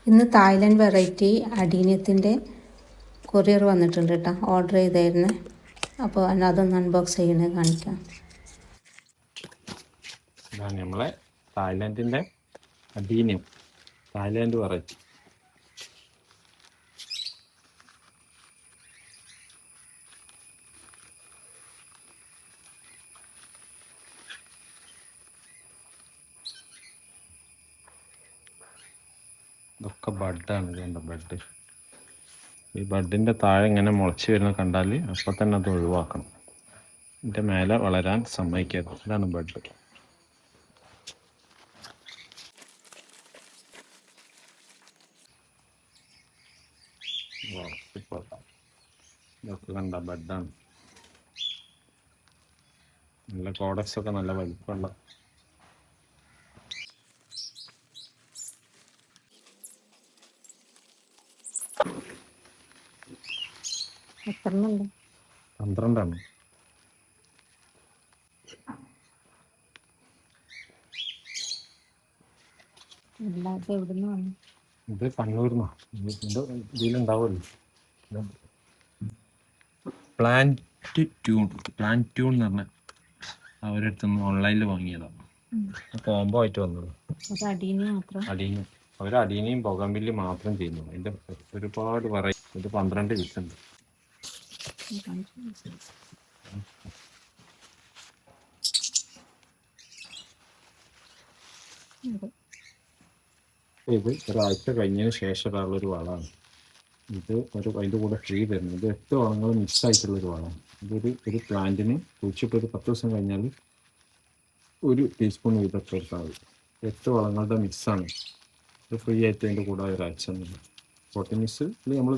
ഇന്ന് Thailand variety അടീനിയത്തിൻ്റെ courier വന്നിട്ടുണ്ട് കേട്ടോ. ഓർഡർ ചെയ്തായിരുന്നു. അപ്പോൾ അതൊന്ന് അൺബോക്സ് ചെയ്യണേ കാണിക്കാം. ഇതാണ് നമ്മളെ തായ്ലൻഡിൻ്റെ അടീനിയം, തായ്ലാൻഡ് വെറൈറ്റി. ഇതൊക്കെ ബഡാണ്. ഇതുണ്ട് ബഡ്. ഈ ബഡിൻ്റെ താഴെ ഇങ്ങനെ മുളച്ച് വരുന്ന കണ്ടാൽ അപ്പം തന്നെ അത് ഒഴിവാക്കണം. ഇതിൻ്റെ മേലെ വളരാൻ സമ്മതിക്കരുത്. ഇതാണ് ബഡ്. ഇതൊക്കെ കണ്ട ബഡാണ്. നല്ല കോഡക്സ് ഒക്കെ നല്ല വലിപ്പമുള്ള. എത്രണ്ണുണ്ട്? 12 ഇത് കണ്ണൂർന്നാ. ഇതിലുണ്ടാവുമല്ലോ പ്ലാന്റ് ട്യൂൺ എന്ന് പറഞ്ഞ അവരടുത്തുനിന്ന് ഓൺലൈനിൽ വാങ്ങിയതാണ്. കോംബോ ആയിട്ട് വന്നത്. അടീനിയം അവർ അടീനിയും ബൊഗൻവില്ല മാത്രം ചെയ്യുന്നു. അതിൻ്റെ ഒരുപാട് വെറൈറ്റി. ഇത് 12 പീസുണ്ട്. ഇത് ഒരാഴ്ച കഴിഞ്ഞതിന് ശേഷം ഒരാളൊരു വളമാണ്. ഇത് അതിൻ്റെ കൂടെ ഫ്രീ തരുന്നത്. ഇത് 8 വളങ്ങൾ മിക്സ് ആയിട്ടുള്ളൊരു വളമാണ്. ഒരു പ്ലാന്റിന് കുഴിച്ചിട്ടൊരു 10 ദിവസം കഴിഞ്ഞാൽ 1 ടീസ്പൂൺ വീതം ചേർത്താൽ മതി. 8 വളങ്ങളുടെ മിക്സാണ്. ഇത് ഫ്രീ ആയിട്ട് അതിൻ്റെ കൂടെ ഒരാഴ്ച എന്നുള്ളത്. പോട്ടി മിക്സ് നമ്മൾ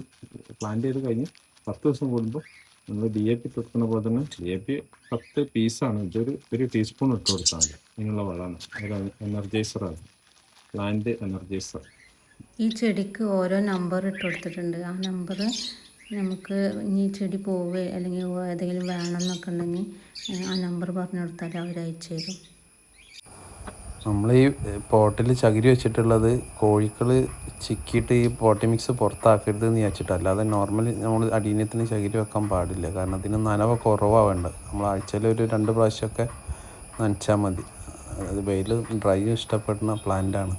പ്ലാന്റ് ചെയ്ത് കഴിഞ്ഞ് 10 ദിവസം കൂടുമ്പോൾ നമ്മൾ DAP കൊടുക്കുന്ന പോലെ തന്നെ DAP 10 പീസാണ്. ഒരു ടീസ്പൂൺ ഇട്ട് കൊടുത്താൽ മതി. ഇങ്ങനെയുള്ള വളമാണ്. ഒരു എനർജൈസറാണ്, പ്ലാന്റ് എനർജൈസർ. ഈ ചെടിക്ക് ഓരോ നമ്പർ ഇട്ട് കൊടുത്തിട്ടുണ്ട്. ആ നമ്പർ നമുക്ക് ഇനി ചെടി പോവുക അല്ലെങ്കിൽ ഏതെങ്കിലും വേണമെന്നൊക്കെ ഉണ്ടെങ്കിൽ ആ നമ്പർ പറഞ്ഞു കൊടുത്താൽ അവർ അയച്ചു തരും. നമ്മൾ ഈ പോട്ടിൽ ചകിരി വെച്ചിട്ടുള്ളത് കോഴികൾ ചിക്കിയിട്ട് ഈ പോട്ടി മിക്സ് പുറത്താക്കരുത് എന്ന് വെച്ചിട്ട്. അല്ലാതെ നോർമലി നമ്മൾ അടീനിയത്തിന് ചകിരി വെക്കാൻ പാടില്ല. കാരണം അതിന് നനവ് കുറവാണ് വേണ്ടത്. നമ്മൾ ആഴ്ചയിൽ ഒരു 2 പ്രാവശ്യമൊക്കെ നനച്ചാൽ മതി. അത് വെയിൽ ഡ്രൈ ഇഷ്ടപ്പെടുന്ന പ്ലാന്റാണ്.